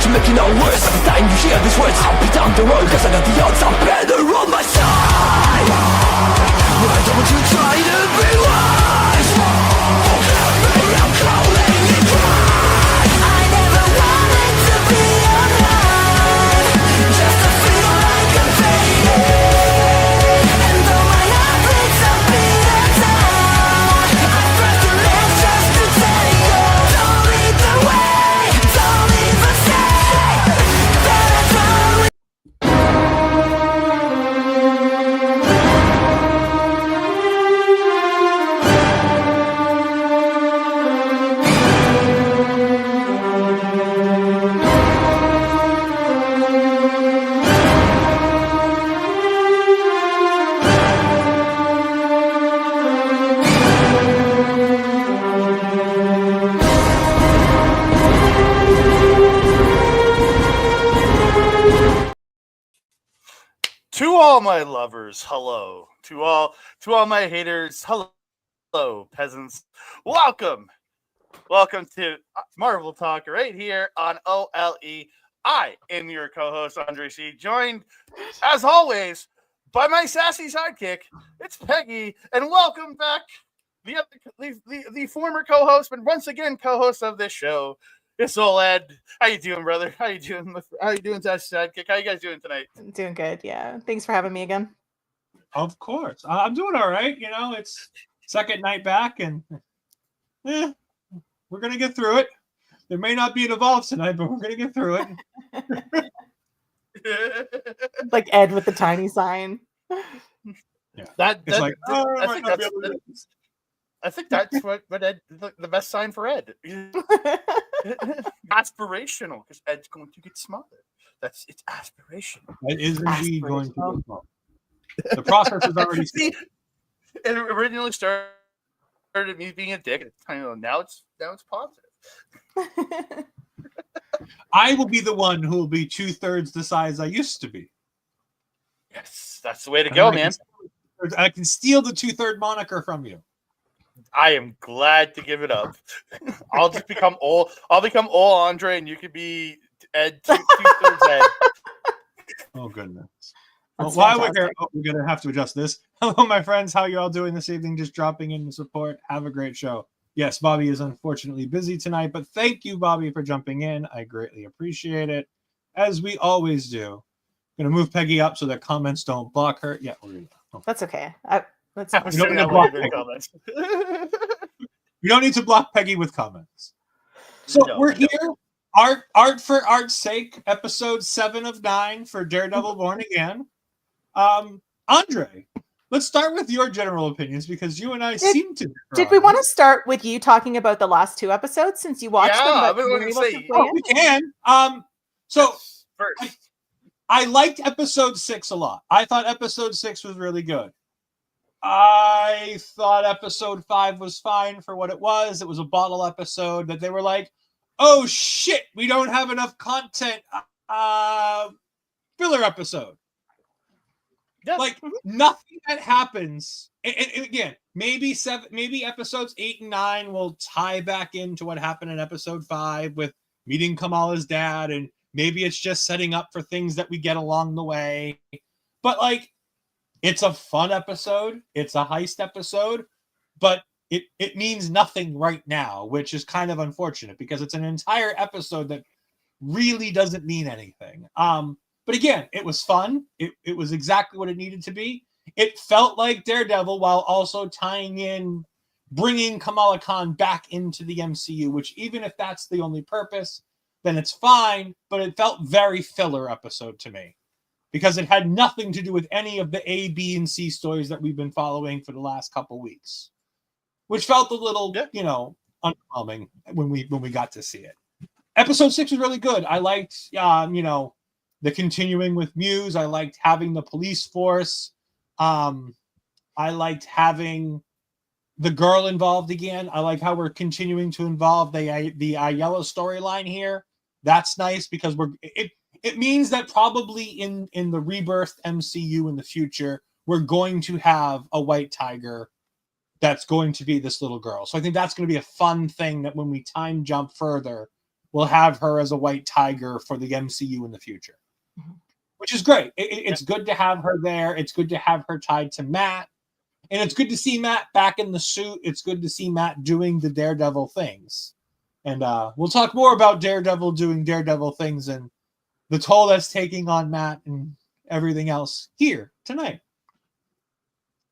to make it all worse. Every time you hear these words, I'll be down the road, cause I got the odds are better on my side. Why don't you try to be wise? I'm calling it pride. I never wanted to be alive, just to feel like I'm fading. And though my heart beats a beat down, I press the lips just to take you. Don't lead the way, don't even say that I don't. To all my lovers, hello. To all my haters, hello, peasants. Welcome to Marvel Talk right here on OLE. I am your co-host Andre C, joined as always by my sassy sidekick. It's Peggy, and welcome back the former co-host, but once again co-host of this show. It's Ol'Ed. How you doing, brother? How you doing, sassy sidekick? How you guys doing tonight? Doing good, yeah. Thanks for having me again. Of course. I'm doing all right. You know, it's second night back, and we're going to get through it. There may not be an Evolve tonight, but we're going to get through it. Like Ed with the tiny sign. Yeah. I think that's what Ed, the best sign for Ed. Aspirational, because Ed's going to get smaller. It's aspirational. It is indeed going to get smaller. The process is already See, it originally started me being a dick. Now it's positive. I will be the one who will be 2/3 the size I used to be. Yes, that's the way to go, man. I can steal the 2/3 moniker from you. I am glad to give it up. I'll just become all. I'll become all Andre, and you could be Ed 2/3 Ed. Oh goodness. Well, while we're here, we're gonna have to adjust this. Hello, my friends. How you all doing this evening? Just dropping in to support. Have a great show. Yes, Bobby is unfortunately busy tonight, but thank you, Bobby, for jumping in. I greatly appreciate it, as we always do. I'm gonna move Peggy up so that comments don't block her. Yeah, we're gonna. Oh. That's okay. You don't need to block Peggy with comments. So we're here. Art for art's sake, episode 7 of 9 for Daredevil Born Again. Andre, let's start with your general opinions because you and I seem to. Did we want to start with you talking about the last 2 episodes since you watched them? We can. So I liked episode 6 a lot. I thought episode 6 was really good. I thought episode 5 was fine for what it was. It was a bottle episode that they were like, oh shit, we don't have enough content. Filler episode. Like nothing that happens. And again, maybe episodes 8 and 9 will tie back into what happened in episode 5 with meeting Kamala's dad, and maybe it's just setting up for things that we get along the way. But like, it's a fun episode. It's a heist episode, but it means nothing right now, which is kind of unfortunate because it's an entire episode that really doesn't mean anything. But again, it was fun. It was exactly what it needed to be. It felt like Daredevil while also tying in, bringing Kamala Khan back into the MCU, which even if that's the only purpose, then it's fine. But it felt very filler episode to me, because it had nothing to do with any of the A, B, and C stories that we've been following for the last couple weeks, which felt a little, underwhelming when we got to see it. Episode 6 was really good. I liked, the continuing with Muse. I liked having the police force. I liked having the girl involved again. I like how we're continuing to involve the yellow storyline here. That's nice because it means that probably in the Rebirth MCU in the future, we're going to have a white tiger that's going to be this little girl. So I think that's going to be a fun thing that when we time jump further, will have her as a white tiger for the MCU in the future, which is great. It's good to have her there. It's good to have her tied to Matt. And it's good to see Matt back in the suit. It's good to see Matt doing the Daredevil things. And we'll talk more about Daredevil doing Daredevil things and the toll that's taking on Matt and everything else here tonight.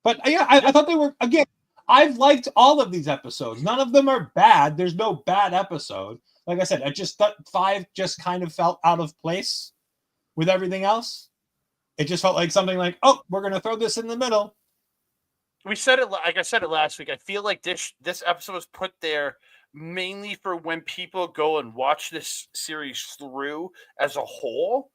But yeah, I thought they were, again, I've liked all of these episodes. None of them are bad. There's no bad episode. Like I said, I just thought 5 just kind of felt out of place with everything else. It just felt like something like, oh, we're going to throw this in the middle. We said it, like I said it last week. I feel like this episode was put there mainly for when people go and watch this series through as a whole.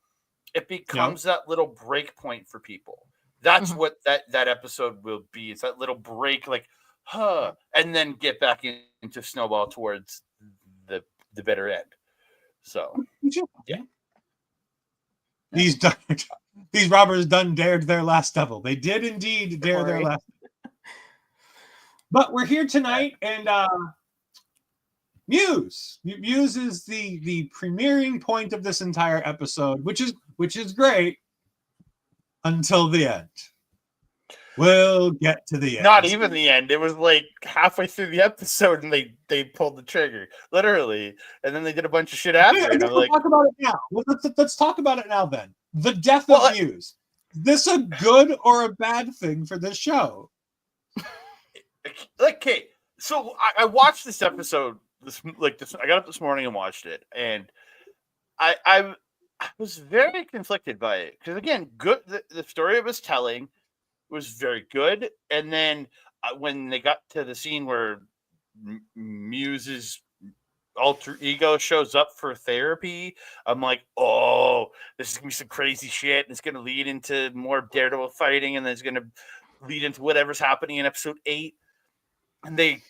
It becomes that little break point for people. That's what that episode will be. It's that little break, like, and then get back into snowball towards the better end. So, yeah. These robbers dared their last devil. They did indeed dare their last. But we're here tonight, and Muse is the premiering point of this entire episode, which is great until the end. We'll get to the end. Not even the end. It was like halfway through the episode, and they pulled the trigger, literally, and then they did a bunch of shit after. And I'm like, talk about it now. Let's talk about it now. Then the death of Muse. Is this a good or a bad thing for this show? Okay, so I watched this episode. I got up this morning and watched it, and I was very conflicted by it because, again, good. The story it was telling was very good, and then when they got to the scene where Muse's alter ego shows up for therapy, I'm like, oh, this is gonna be some crazy shit, and it's gonna lead into more Daredevil fighting, and then it's gonna lead into whatever's happening in episode 8. And they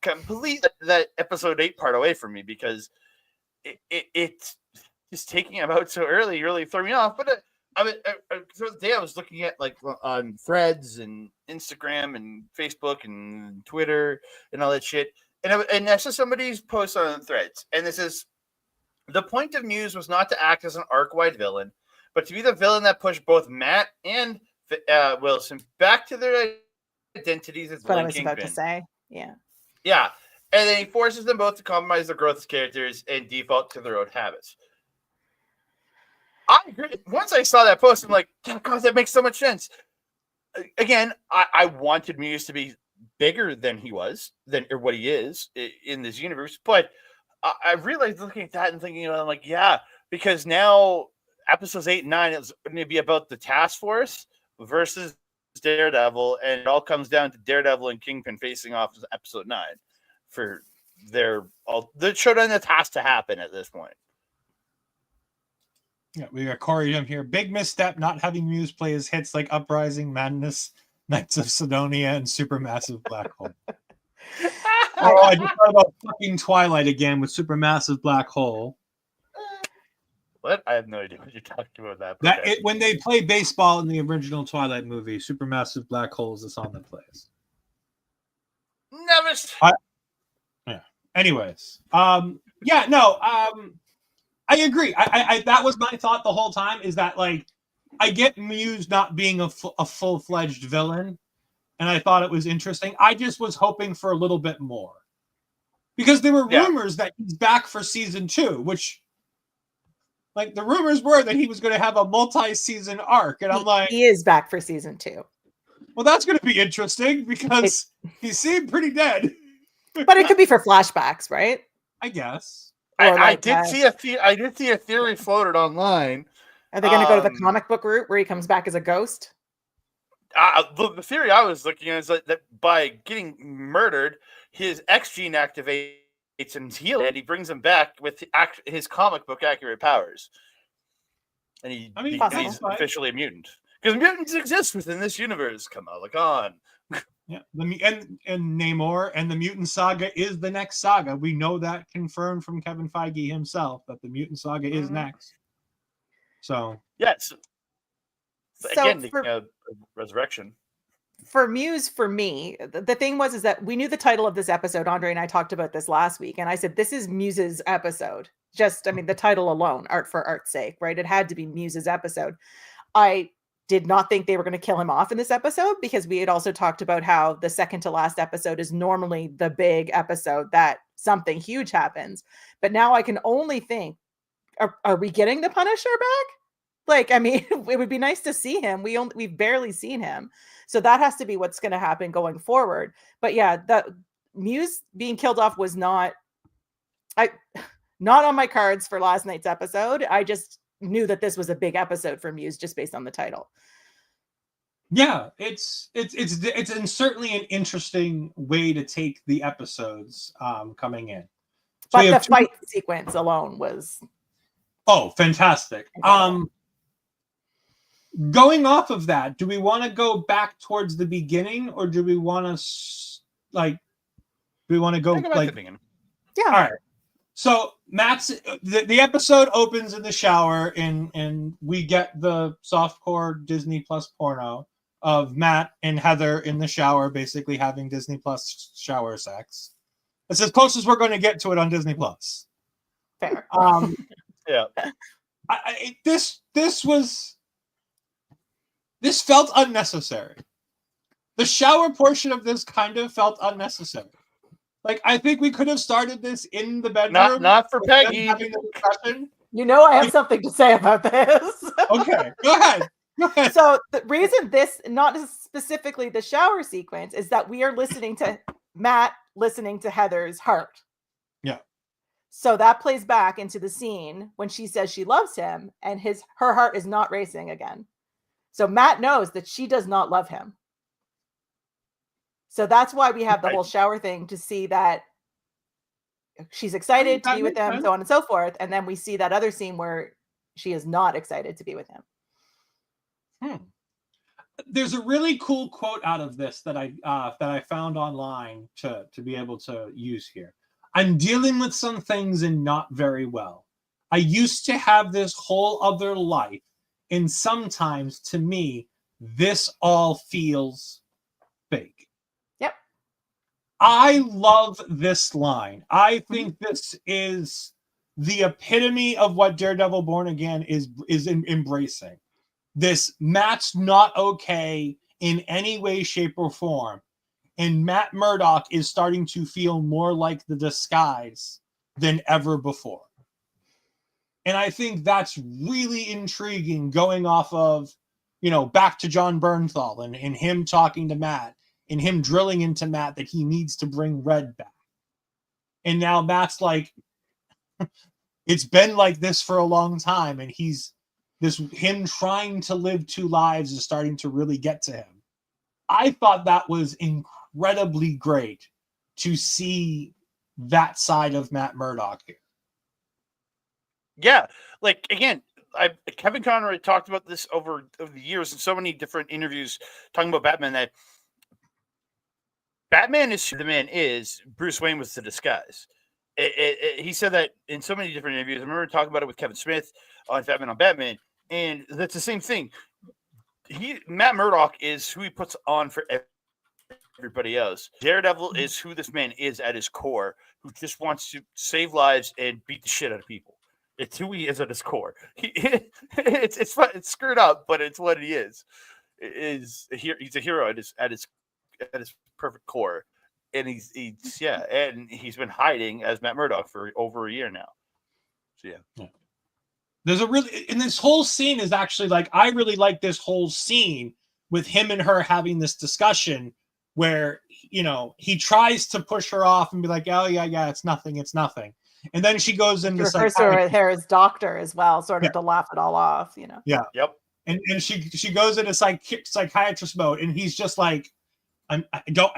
complete that episode 8 part away from me because it's just taking him out so early really threw me off. But so the day I was looking at, like, on Threads and Instagram and Facebook and Twitter and all that shit, and I saw somebody's post on Threads, and this is the point of Muse was not to act as an arc-wide villain, but to be the villain that pushed both Matt and Wilson back to their identities as what I was about to say. Yeah. And then he forces them both to compromise their growth as characters and default to their own habits. I agree. Once I saw that post, I'm like, God, that makes so much sense. Again, I wanted Muse to be bigger than he was, or what he is in this universe, but I realized, looking at that and thinking about it, I'm like, yeah, because now episodes 8 and 9 is going to be about the task force versus Daredevil, and it all comes down to Daredevil and Kingpin facing off as episode 9 for the showdown that has to happen at this point. Yeah, we got Corey Jim here. Big misstep not having Muse play his hits like Uprising, Madness, Knights of Sidonia, and Supermassive Black Hole. I just thought about fucking Twilight again with Supermassive Black Hole. What? I have no idea what you're talking about. When they play baseball in the original Twilight movie, Supermassive Black Hole is the song that plays. Never. Yeah. Anyways, I agree. I that was my thought the whole time. Is that, like, I get Muse not being a full-fledged villain, and I thought it was interesting. I just was hoping for a little bit more because there were rumors that he's back for season 2, which. Like, the rumors were that he was going to have a multi-season arc, and I'm like, he is back for season 2. Well, that's going to be interesting because he seemed pretty dead. But it could be for flashbacks, right? I guess. I did see a theory floated online. Are they going to go to the comic book route where he comes back as a ghost? The theory I was looking at is that by getting murdered, his X gene activates and heal, and he brings him back with his comic book accurate powers, and he's officially a mutant because mutants exist within this universe. Kamala Khan, and Namor, and the mutant saga is the next saga. We know that, confirmed from Kevin Feige himself, that the mutant saga is next. So yes, again, resurrection. for Muse, for me, the thing is that we knew the title of this episode. Andre and I talked about this last week, and I said, this is Muse's episode. Just, I mean, the title alone, art for art's sake, right? It had to be Muse's episode. I did not think they were going to kill him off in this episode, because we had also talked about how the second to last episode is normally the big episode that something huge happens. But now I can only think, are we getting the Punisher back? Like, I mean, it would be nice to see him. We've barely seen him. So that has to be what's going to happen going forward. But yeah, the Muse being killed off was not on my cards for last night's episode. I just knew that this was a big episode for Muse just based on the title. Yeah, it's certainly an interesting way to take the episodes coming in. So but the fight sequence alone was fantastic. Going off of that, do we want to go back towards the beginning, or do we want to go back like to the beginning? Yeah. All right. So Matt's the episode opens in the shower, and we get the softcore Disney Plus porno of Matt and Heather in the shower, basically having Disney Plus shower sex. It's as close as we're going to get to it on Disney Plus. Fair. Yeah. This felt unnecessary. The shower portion of this kind of felt unnecessary. Like, I think we could have started this in the bedroom. Not for Peggy. Having a discussion. You know, I have something to say about this. Okay, go ahead. So the reason this, not specifically the shower sequence, is that we are listening to Matt listening to Heather's heart. Yeah. So that plays back into the scene when she says she loves him and her heart is not racing again. So Matt knows that she does not love him. So that's why we have the whole shower thing, to see that she's excited to be with him, so on and so forth. And then we see that other scene where she is not excited to be with him. There's a really cool quote out of this that I found online to be able to use here. I'm dealing with some things and not very well. I used to have this whole other life, and sometimes to me, this all feels fake. Yep. I love this line. I think this is the epitome of what Daredevil Born Again is embracing. This Matt's not okay in any way, shape, or form. And Matt Murdock is starting to feel more like the disguise than ever before. And I think that's really intriguing, going off of, back to John Bernthal and him talking to Matt and him drilling into Matt that he needs to bring Red back. And now Matt's like, it's been like this for a long time. And him trying to live two lives is starting to really get to him. I thought that was incredibly great to see that side of Matt Murdock here. Yeah, like, again, Kevin Conroy talked about this over the years in so many different interviews, talking about Batman, that Batman is who the man is. Bruce Wayne was the disguise. He said that in so many different interviews. I remember talking about it with Kevin Smith on Batman on Batman, and that's the same thing. Matt Murdock is who he puts on for everybody else. Daredevil is who this man is at his core, who just wants to save lives and beat the shit out of people. It's who he is at his core. It's screwed up, but it's what he is. He's a hero at his perfect core, and he's been hiding as Matt Murdock for over a year now. So yeah. There's and this whole scene is actually, like, I really like this whole scene with him and her having this discussion where, he tries to push her off and be like, oh yeah, it's nothing. And then she goes into refers to her as doctor as well, sort of to laugh it all off, Yeah. Yep. And she goes into psychiatrist mode, and he's just like, I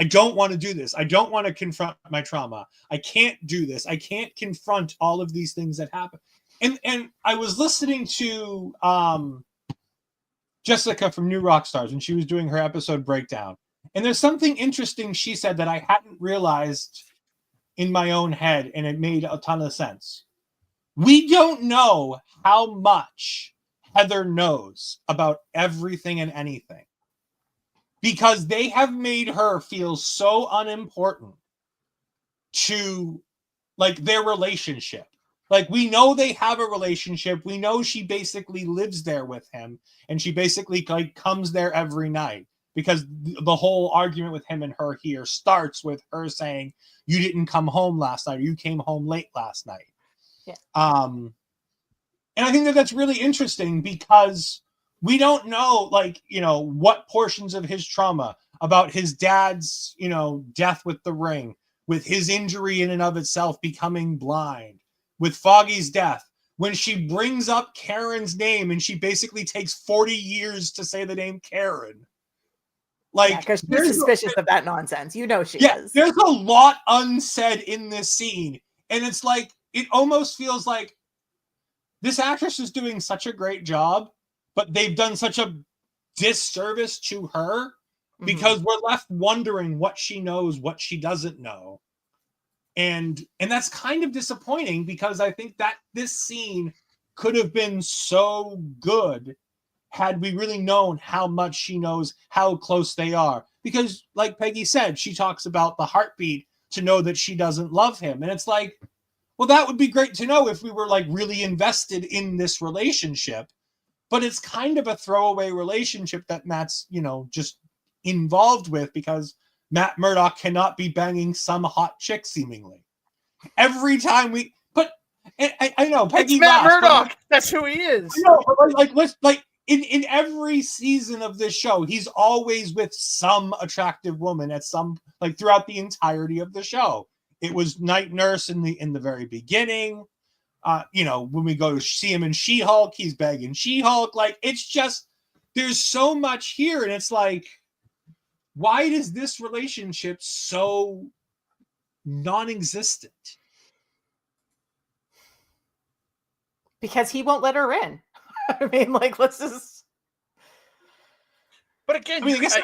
don't want to do this. I don't want to confront my trauma. I can't do this. I can't confront all of these things that happen. And I was listening to Jessica from New Rockstars, and she was doing her episode breakdown. And there's something interesting she said that I hadn't realized in my own head, and it made a ton of sense. We don't know how much Heather knows about everything and anything. because they have made her feel so unimportant to like their relationship. Like, we know they have a relationship. We know she basically lives there with him, and she basically like comes there every night, because the whole argument with him and her here starts with her saying, "You didn't come home last night, or you came home late last night." Yeah. And I think that that's really interesting, because we don't know, like, you know, what portions of his trauma about his dad's, you know, death with the ring, with his injury in and of itself becoming blind, with Foggy's death, when she brings up Karen's name and she basically takes 40 years to say the name Karen. Like, because she's suspicious of that nonsense. You know she is. There's a lot unsaid in this scene. And it's like, it almost feels like this actress is doing such a great job, but they've done such a disservice to her, because we're left wondering what she knows, what she doesn't know. And that's kind of disappointing, because I think that this scene could have been so good had we really known how much she knows, how close they are. Because, like Peggy said, she talks about the heartbeat to know that she doesn't love him. And it's like, well, that would be great to know if we were like really invested in this relationship. But it's kind of a throwaway relationship that Matt's, you know, just involved with, because Matt Murdock cannot be banging some hot chick, seemingly. Every time we put, I know Peggy. It's Matt laughs, Murdock. That's who he is. I know, but like in every season of this show, he's always with some attractive woman at some, like, throughout the entirety of the show. It was Night Nurse in the very beginning. You know, when we go to see him in She-Hulk, he's begging She-Hulk. Like, it's just, there's so much here, and it's like, why is this relationship so non-existent? Because he won't let her in. I mean, like, let's just. But again, I mean, I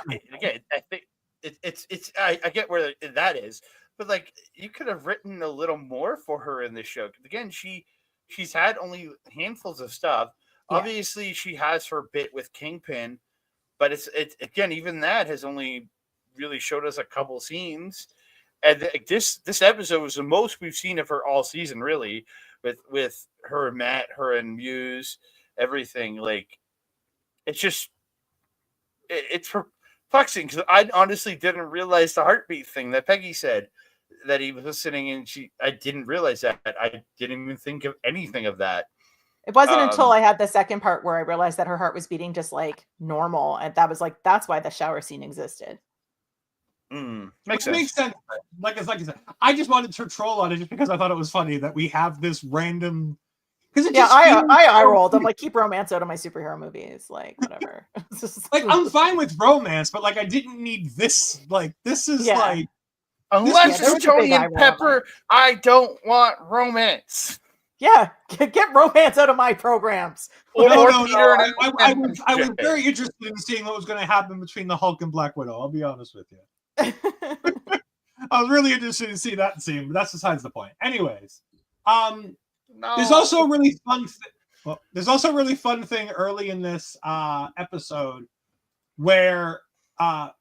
think it's I get where that is, but like, you could have written a little more for her in this show. Again, she's had only handfuls of stuff. Yeah. Obviously, she has her bit with Kingpin, but it's again, even that has only really showed us a couple scenes. And this episode was the most we've seen of her all season, really, with her and Matt, her and Muse, everything. Like, it's just, it's perplexing, because I honestly didn't realize the heartbeat thing that Peggy said, that he was listening, and I didn't realize that. I didn't even think of anything of that. It wasn't until I had the second part where I realized that her heart was beating just like normal, and that was like, that's why the shower scene existed. Makes sense. Like I said, I just wanted to troll on it just because I thought it was funny that we have this random. I rolled. I'm like, keep romance out of my superhero movies, like, whatever. Like, I'm fine with romance, but like, I didn't need this. Like, this is like, unless it's Tony and Pepper, I don't want romance. Yeah, get romance out of my programs. Or Peter. And I was very interested in seeing what was going to happen between the Hulk and Black Widow. I'll be honest with you. I was really interested to see that scene, but that's besides the point. Anyways, there's also a really fun thing early in this episode where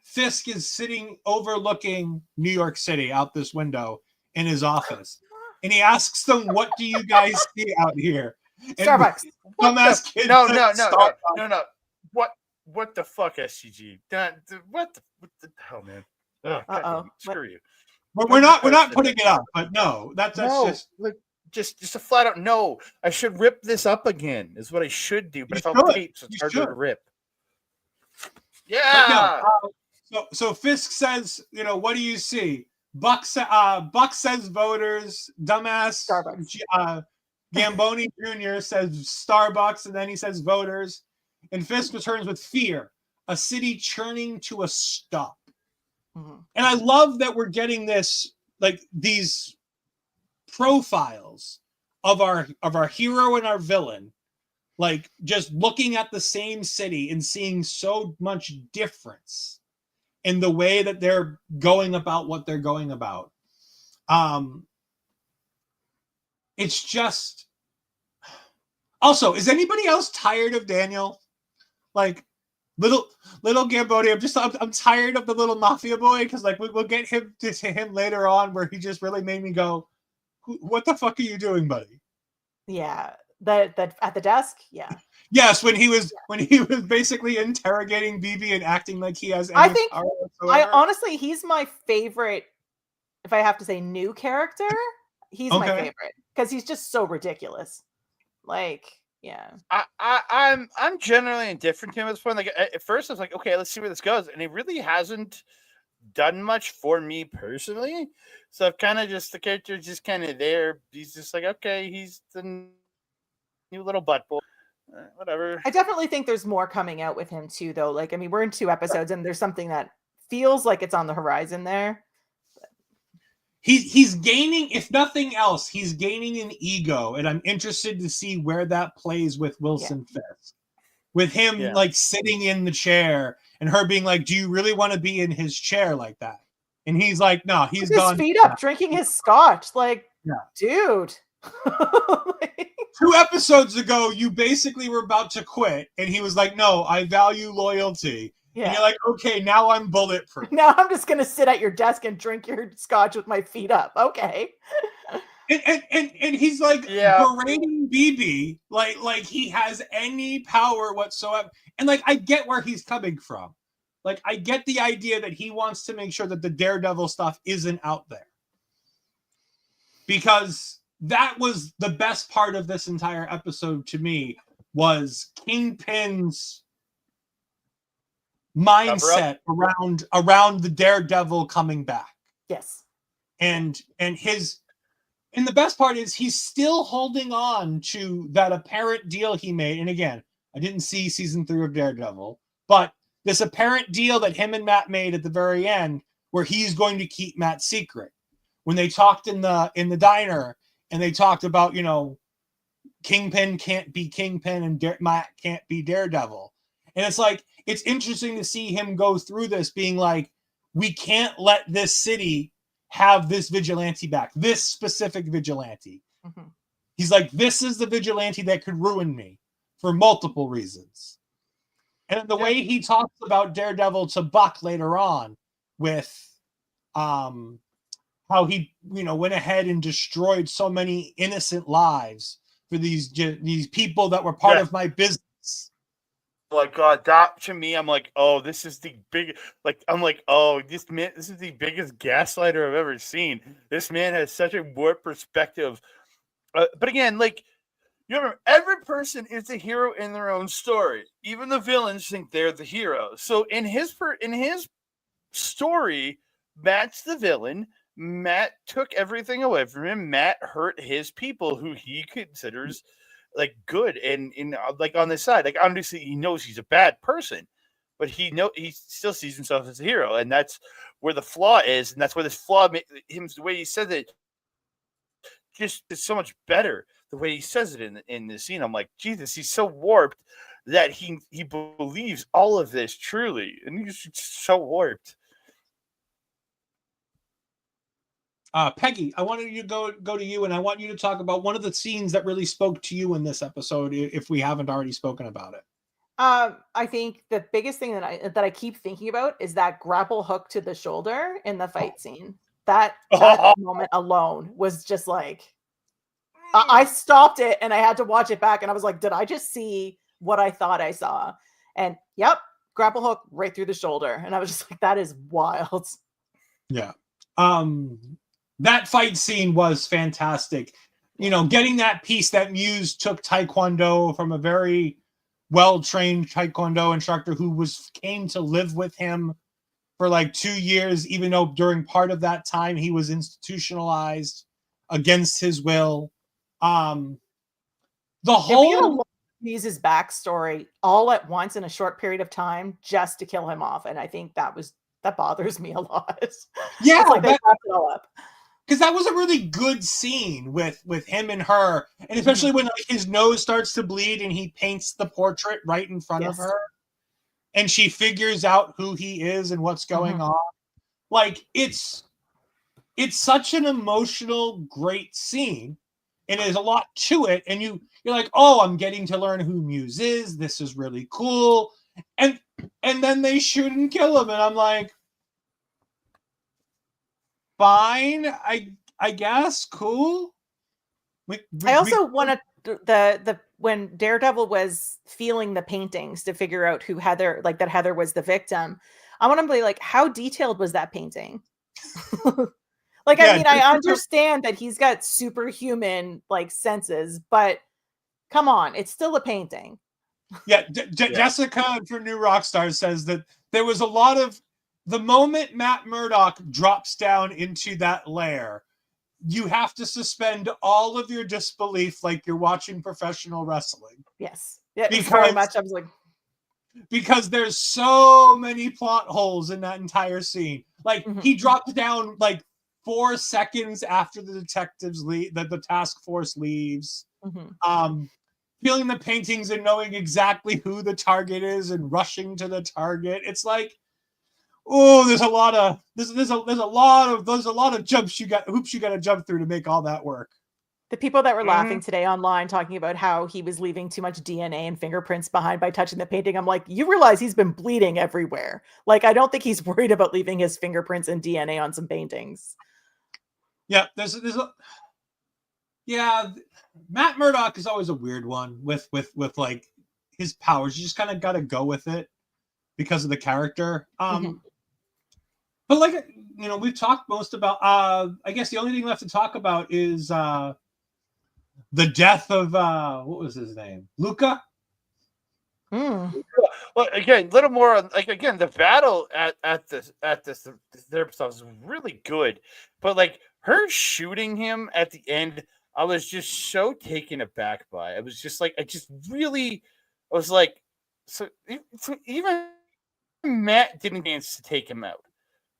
Fisk is sitting overlooking New York City out this window in his office, and he asks them, "What do you guys see out here?" And Starbucks. No. What the fuck, SCG? What the hell, man? Oh, screw you. We're not putting it up, but no, that's just like just a flat out no. I should rip this up again. Is what I should do, but it's all tape, so it's hard to rip. Yeah. So Fisk says, you know, what do you see? Buck says voters. Dumbass Starbucks. Gamboni Jr. says Starbucks, and then he says voters. And Fisk returns with fear, a city churning to a stop. Mm-hmm. And I love that we're getting this, like, these profiles of our hero and our villain, like, just looking at the same city and seeing so much difference in the way that they're going about what they're going about. It's just, also, is anybody else tired of Daniel? Like, little Gamboni. I'm tired of the little mafia boy because like we'll get him to him later on where he just really made me go, what the fuck are you doing, buddy? Yeah, that at the desk. Yeah. Yes, when he was basically interrogating BB and acting like he has any I think power whatsoever. honestly, he's my favorite. If I have to say new character, he's my favorite because he's just so ridiculous. Like, yeah. I'm generally indifferent to him at this point. Like at first, I was like, okay, let's see where this goes, and he really hasn't done much for me personally. So I've kind of just the character just kind of there. He's just like, okay, he's the new little butt boy. Whatever. I definitely think there's more coming out with him too, though. Like, I mean, we're in 2 episodes, and there's something that feels like it's on the horizon there. He's gaining, if nothing else, he's gaining an ego, and I'm interested to see where that plays with Wilson Fisk. With him like sitting in the chair and her being like, "Do you really want to be in his chair like that?" And he's like, "No, he's his gone." Feet up, drinking his scotch. Like, dude. 2 episodes ago, you basically were about to quit, and he was like, "No, I value loyalty." Yeah. And you're like, okay, now I'm bulletproof. Now I'm just gonna sit at your desk and drink your scotch with my feet up. Okay. And he's like berating BB like he has any power whatsoever. And like I get where he's coming from. Like I get the idea that he wants to make sure that the Daredevil stuff isn't out there. Because that was the best part of this entire episode to me was Kingpin's mindset around the Daredevil coming back. Yes. And the best part is he's still holding on to that apparent deal he made. And again, I didn't see season 3 of Daredevil, but this apparent deal that him and Matt made at the very end where he's going to keep Matt's secret. When they talked in the diner and they talked about, Kingpin can't be Kingpin and Matt can't be Daredevil. And it's like, it's interesting to see him go through this being like, we can't let this city have this vigilante back, this specific vigilante. Mm-hmm. He's like, this is the vigilante that could ruin me for multiple reasons. And the way he talks about Daredevil to Buck later on with how he, went ahead and destroyed so many innocent lives for these people that were part of my business. My God, that to me, I'm like, oh, this is the big, this man, this is the biggest gaslighter I've ever seen. This man has such a warped perspective. But again, every person is a hero in their own story. Even the villains think they're the hero. So in his story, Matt's the villain. Matt took everything away from him. Matt hurt his people, who he considers good and on this side. Obviously he knows he's a bad person, but he still sees himself as a hero, and that's where the flaw is, and that's where this flaw him the way he says it just is so much better. The way he says it in this scene, I'm like, Jesus, he's so warped that he believes all of this truly, and he's just so warped. Peggy, I wanted you to go to you, and I want you to talk about one of the scenes that really spoke to you in this episode, if we haven't already spoken about it. I think the biggest thing that I keep thinking about is that grapple hook to the shoulder in the fight scene. That moment alone was just like, I stopped it and I had to watch it back, and I was like, did I just see what I thought I saw? And yep, grapple hook right through the shoulder, and I was just like, that is wild. Yeah. That fight scene was fantastic. Getting that piece that Muse took Taekwondo from a very well-trained Taekwondo instructor who came to live with him for 2 years, even though during part of that time he was institutionalized against his will. The whole Muse's backstory all at once in a short period of time just to kill him off. And I think that bothers me a lot. Yeah. It's like they wrapped it all up. Because that was a really good scene with him and her. And especially when his nose starts to bleed and he paints the portrait right in front of her. And she figures out who he is and what's going on. It's such an emotional, great scene. And there's a lot to it. And you're like, oh, I'm getting to learn who Muse is. This is really cool. And and then they shoot and kill him, and I'm like, fine, I guess, cool. I also want to the when Daredevil was feeling the paintings to figure out who Heather, like that Heather was the victim. I want to be like, how detailed was that painting? Like, I mean, I understand that he's got superhuman like senses, but come on, it's still a painting. Yeah, Jessica from New Rockstar says that there was a lot of the moment Matt Murdock drops down into that lair, you have to suspend all of your disbelief like you're watching professional wrestling. Yes. Yeah, very much. I was like, because there's so many plot holes in that entire scene. Like he drops down like 4 seconds after the detectives leave, that the task force leaves. Feeling the paintings and knowing exactly who the target is and rushing to the target. It's like, oh, there's a lot of hoops you got to jump through to make all that work. The people that were laughing today online talking about how he was leaving too much DNA and fingerprints behind by touching the painting. I'm like, you realize he's been bleeding everywhere. Like, I don't think he's worried about leaving his fingerprints and DNA on some paintings. Yeah, Matt Murdock is always a weird one with like his powers. You just kind of got to go with it because of the character. But like, you know, we've talked most about, I guess the only thing left to talk about is the death of, what was his name? Luca? Well, again, a little more on, like, again, the battle at this episode was really good, but like her shooting him at the end, I was just so taken aback by. I was just like, I was like, so even Matt didn't chance to take him out.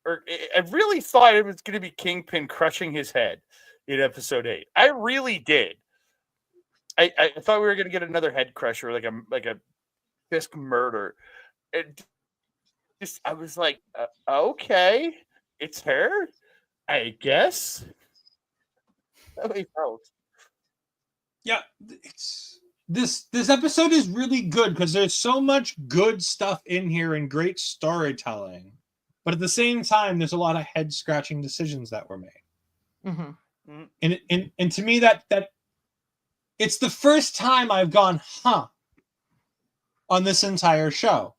Or I really thought it was going to be Kingpin crushing his head in episode 8. I really did. I thought we were going to get another head crusher, like a Fisk murder. I was like, okay, it's her, I guess. That's how felt. Yeah, this episode is really good because there's so much good stuff in here and great storytelling. But at the same time, there's a lot of head-scratching decisions that were made. And to me, that it's the first time I've gone, on this entire show.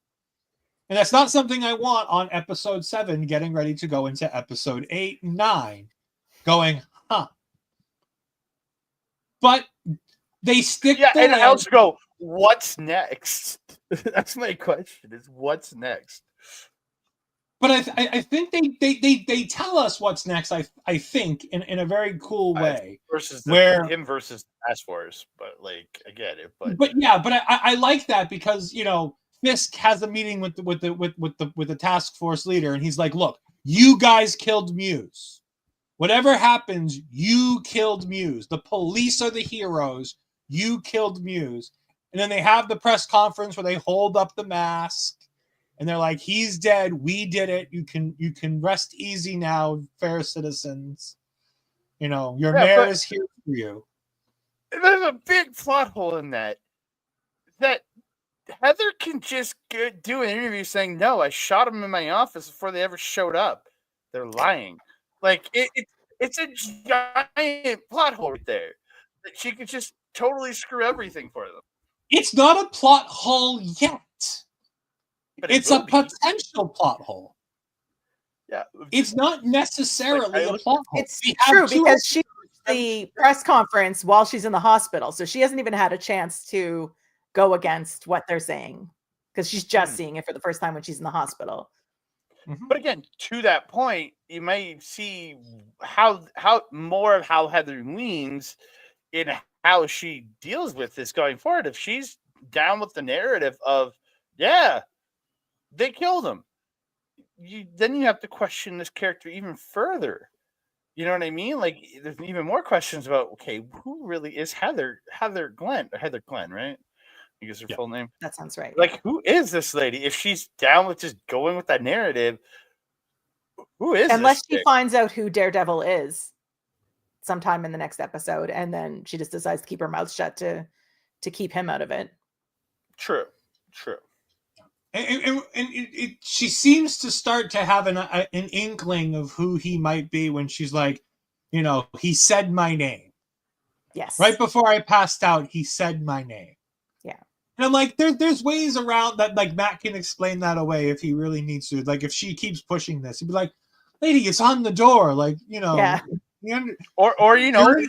And that's not something I want on episode 7, getting ready to go into episode 8 and 9, going, But they stick the and I also go, what's next? That's my question, is what's next? But I think they tell us what's next. I think in a very cool way. Him versus the task force, but like I get it. But I like that because, you know, Fisk has a meeting with the task force leader, and he's like, "Look, you guys killed Muse. Whatever happens, you killed Muse. The police are the heroes. You killed Muse." And then they have the press conference where they hold up the mask. And they're like, he's dead. We did it. You can rest easy now, fair citizens. You know, your mayor is here for you. There's a big plot hole in that Heather can just do an interview saying, no, I shot him in my office before they ever showed up. They're lying. Like, it's a giant plot hole right there. She could just totally screw everything for them. It's not a plot hole yet. But it's a potential plot hole. Yeah. It's not necessarily a plot hole. It's true because she's the press conference while she's in the hospital. So she hasn't even had a chance to go against what they're saying because she's just seeing it for the first time when she's in the hospital. But again, to that point, you may see how more of how Heather leans in how she deals with this going forward. If she's down with the narrative of, they killed him, then you have to question this character even further. You know what I mean? Like, there's even more questions about, okay, who really is Heather Glenn, right? I guess her full name. That sounds right. Like, who is this lady? If she's down with just going with that narrative, who is unless this she finds out who Daredevil is sometime in the next episode, and then she just decides to keep her mouth shut to keep him out of it. True. she seems to start to have an inkling of who he might be when she's like, he said my name. Yes. Right before I passed out, he said my name. Yeah. And I'm like, there's ways around that. Like Matt can explain that away if he really needs to. Like if she keeps pushing this, he'd be like, "Lady, it's on the door." Like Yeah. Or you're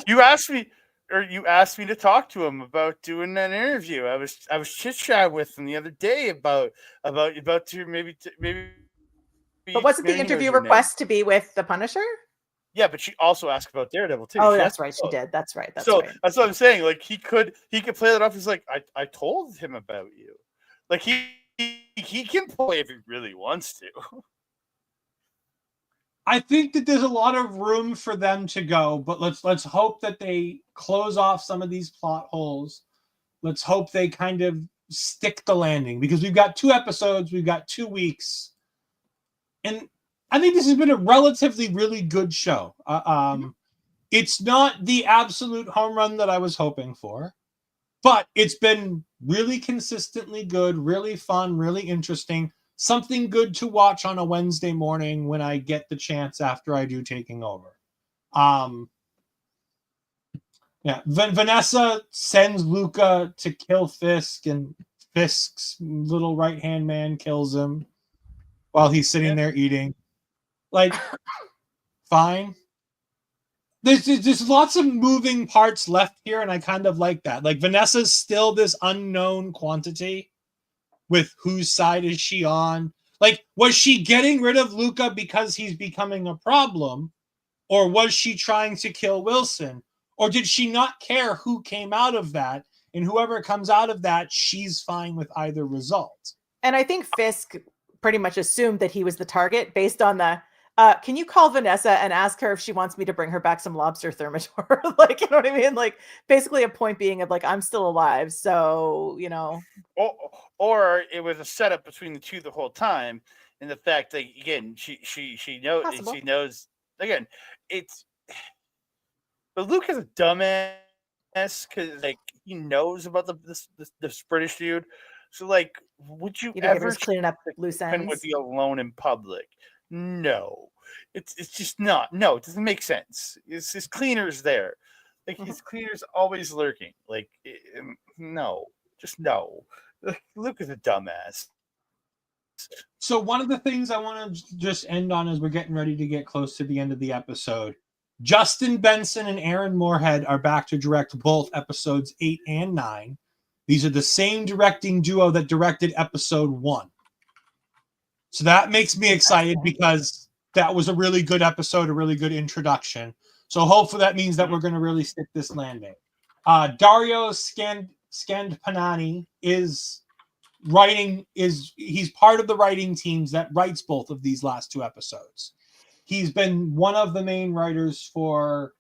you asked me. Or you asked me to talk to him about doing an interview. I was chit chat with him the other day about to maybe. But wasn't the maybe he knows interview your name. request to be with the Punisher? Yeah, but she also asked about Daredevil too. Oh, She that's asked right. She both. did. That's right. That's So right. that's what I'm saying. Like he could play that off. He's like, I told him about you. Like he can play if he really wants to. I think that there's a lot of room for them to go, but let's hope that they close off some of these plot holes. Let's hope they kind of stick the landing, because we've got 2 episodes, we've got 2 weeks, and I think this has been a relatively really good show. It's not the absolute home run that I was hoping for, but it's been really consistently good, really fun, really interesting. Something good to watch on a Wednesday morning when I get the chance after I do Taking Over. Vanessa sends Luca to kill Fisk, and Fisk's little right-hand man kills him while he's sitting there eating. Like, fine. There's lots of moving parts left here, and I kind of like that. Like, Vanessa's still this unknown quantity with whose side is she on. Like, was she getting rid of Luca because he's becoming a problem? Or was she trying to kill Wilson? Or did she not care who came out of that? And whoever comes out of that, she's fine with either result. And I think Fisk pretty much assumed that he was the target based on the, can you call Vanessa and ask her if she wants me to bring her back some lobster thermidor? Like, you know what I mean? Like, basically a point being of like, I'm still alive. So, Or it was a setup between the two the whole time. And the fact that, again, she knows, again, but Luke is a dumbass because, like, he knows about this British dude. So, like, would you ever cleaning up loose ends? Would be alone in public? No, it's just not. No, it doesn't make sense. His cleaner's there. Like, his cleaner's always lurking. Like, no, just no. Luke is a dumbass. So one of the things I want to just end on as we're getting ready to get close to the end of the episode, Justin Benson and Aaron Moorhead are back to direct both episodes 8 and 9. These are the same directing duo that directed episode 1. So that makes me excited because that was a really good episode, a really good introduction. So hopefully that means that we're going to really stick this landing. Dario Scandpanani he's part of the writing teams that writes both of these last 2 episodes. He's been one of the main writers for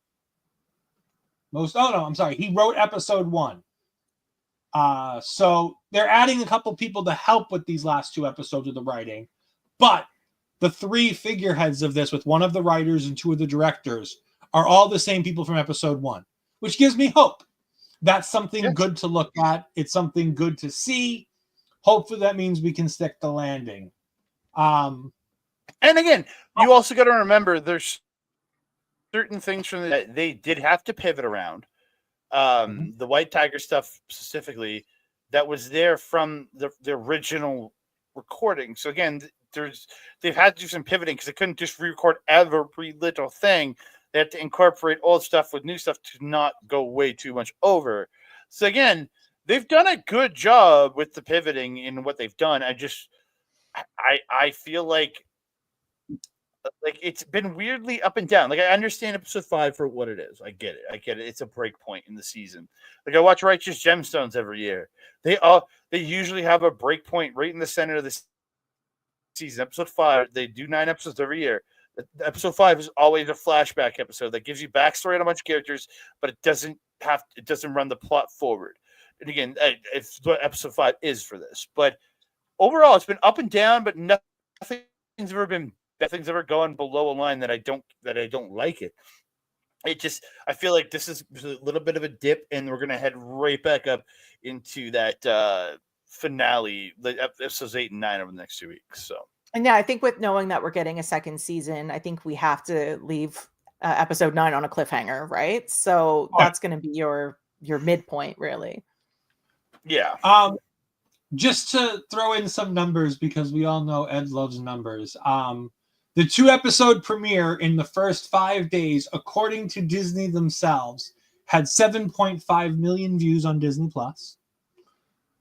he wrote episode 1. So they're adding a couple people to help with these last 2 episodes of the writing. But the 3 figureheads of this, with one of the writers and 2 of the directors, are all the same people from episode 1, which gives me hope. That's something good to look at. It's something good to see. Hopefully that means we can stick the landing. And again, you also got to remember there's certain things from that they did have to pivot around. The White Tiger stuff specifically, that was there from the original recording. So again, they've had to do some pivoting because they couldn't just re-record every little thing. They had to incorporate old stuff with new stuff to not go way too much over. So again, they've done a good job with the pivoting in what they've done. I feel like it's been weirdly up and down. Like, I understand episode 5 for what it is. I get it. It's a break point in the season. Like, I watch Righteous Gemstones every year. They usually have a break point right in the center of the season. Episode 5, they do 9 episodes every year. Episode 5 is always a flashback episode that gives you backstory on a bunch of characters, but it doesn't run the plot forward. And again, it's what episode 5 is for this. But overall, it's been up and down, but nothing's ever gone below a line that I don't like it. I feel like this is a little bit of a dip, and we're gonna head right back up into that finale, the episodes 8 and 9 over the next 2 weeks. So, and yeah, I think with knowing that we're getting a second season, I think we have to leave episode 9 on a cliffhanger, right? So that's going to be your midpoint, really. Yeah. Just to throw in some numbers, because we all know Ed loves numbers. The 2-episode premiere in the first 5 days, according to Disney themselves, had 7.5 million views on Disney Plus.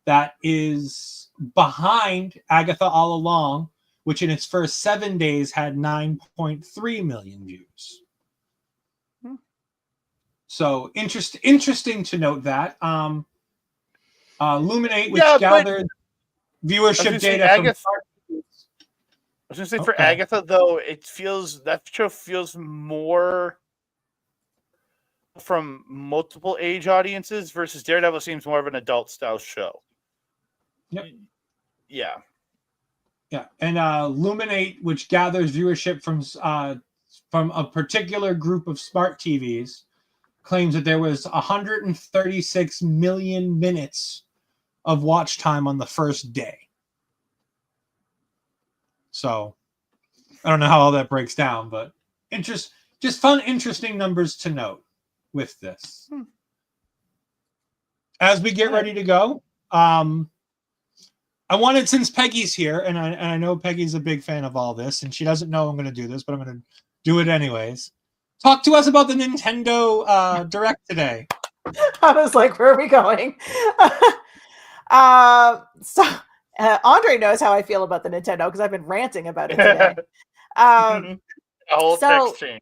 That is behind Agatha All Along, which in its first 7 days had 9.3 million views. So interesting to note that. Luminate, which gathered viewership data Agatha, from. I was going to say, for Agatha, though, that show feels more from multiple age audiences versus Daredevil seems more of an adult style show. Yep. Yeah. Yeah. And Luminate, which gathers viewership from a particular group of smart TVs, claims that there was 136 million minutes of watch time on the first day. So I don't know how all that breaks down, but just fun, interesting numbers to note with this. As we get ready to go, I wanted, since Peggy's here, and I know Peggy's a big fan of all this, and she doesn't know I'm going to do this, but I'm going to do it anyways. Talk to us about the Nintendo Direct today. I was like, where are we going? Andre knows how I feel about the Nintendo because I've been ranting about it today. A whole text chain.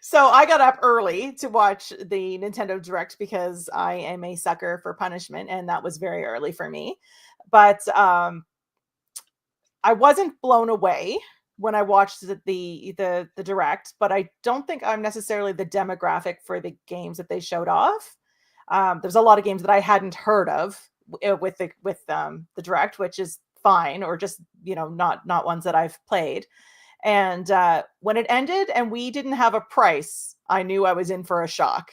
So I got up early to watch the Nintendo Direct because I am a sucker for punishment, and that was very early for me. But I wasn't blown away when I watched the Direct, but I don't think I'm necessarily the demographic for the games that they showed off. There's a lot of games that I hadn't heard of with the Direct, which is fine, or just, not ones that I've played. And when it ended and we didn't have a price, I knew I was in for a shock,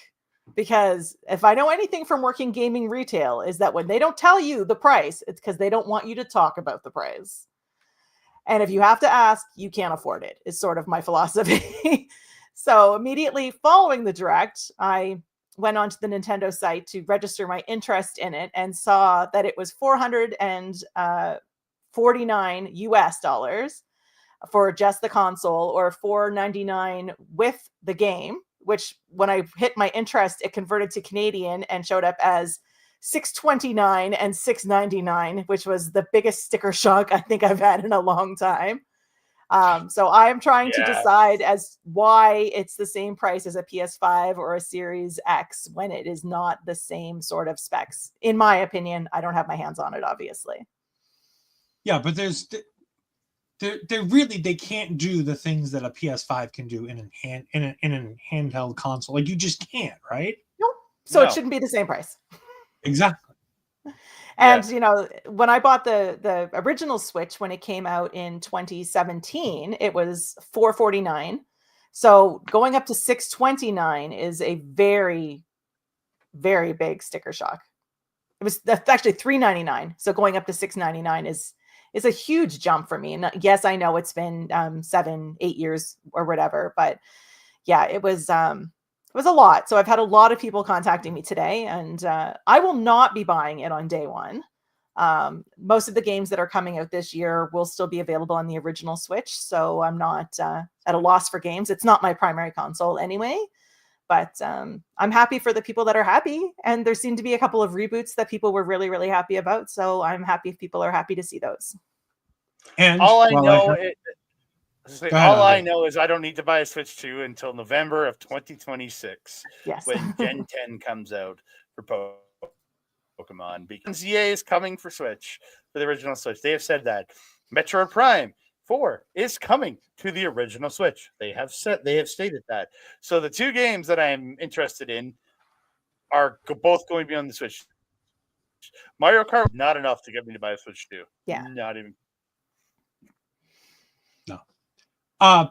because if I know anything from working gaming retail, is that when they don't tell you the price, it's because they don't want you to talk about the price. And if you have to ask, you can't afford it, is sort of my philosophy. So immediately following the Direct, I went onto the Nintendo site to register my interest in it and saw that it was $449 US for just the console, or $499 with the game, which when I hit my interest, it converted to Canadian and showed up as $629 and $699, which was the biggest sticker shock I think I've had in a long time. So I'm trying to decide as why it's the same price as a PS5 or a Series X when it is not the same sort of specs. In my opinion, I don't have my hands on it, obviously. Yeah, but they can't do the things that a PS5 can do in a handheld console. Like, you just can't, right? Nope. So it shouldn't be the same price. Exactly. And, when I bought the original Switch, when it came out in 2017, it was $449. So going up to $629 is a very, very big sticker shock. That's actually $399. So going up to $699 is a huge jump for me. And yes, I know it's been 7-8 years or whatever, but yeah, it was a lot. So I've had a lot of people contacting me today, and I will not be buying it on day one. Most of the games that are coming out this year will still be available on the original Switch. So I'm not at a loss for games. It's not my primary console anyway, but I'm happy for the people that are happy. And there seem to be a couple of reboots that people were really, really happy about. So I'm happy if people are happy to see those. And all I know is I don't need to buy a Switch 2 until November of 2026. Yes. When Gen 10 comes out for Pokemon, because EA is coming for Switch, for the original Switch. They have said that. Metroid Prime 4 is coming to the original Switch. They have stated that. So the two games that I'm interested in are both going to be on the Switch. Mario Kart, not enough to get me to buy a Switch 2. Yeah. Not even. No.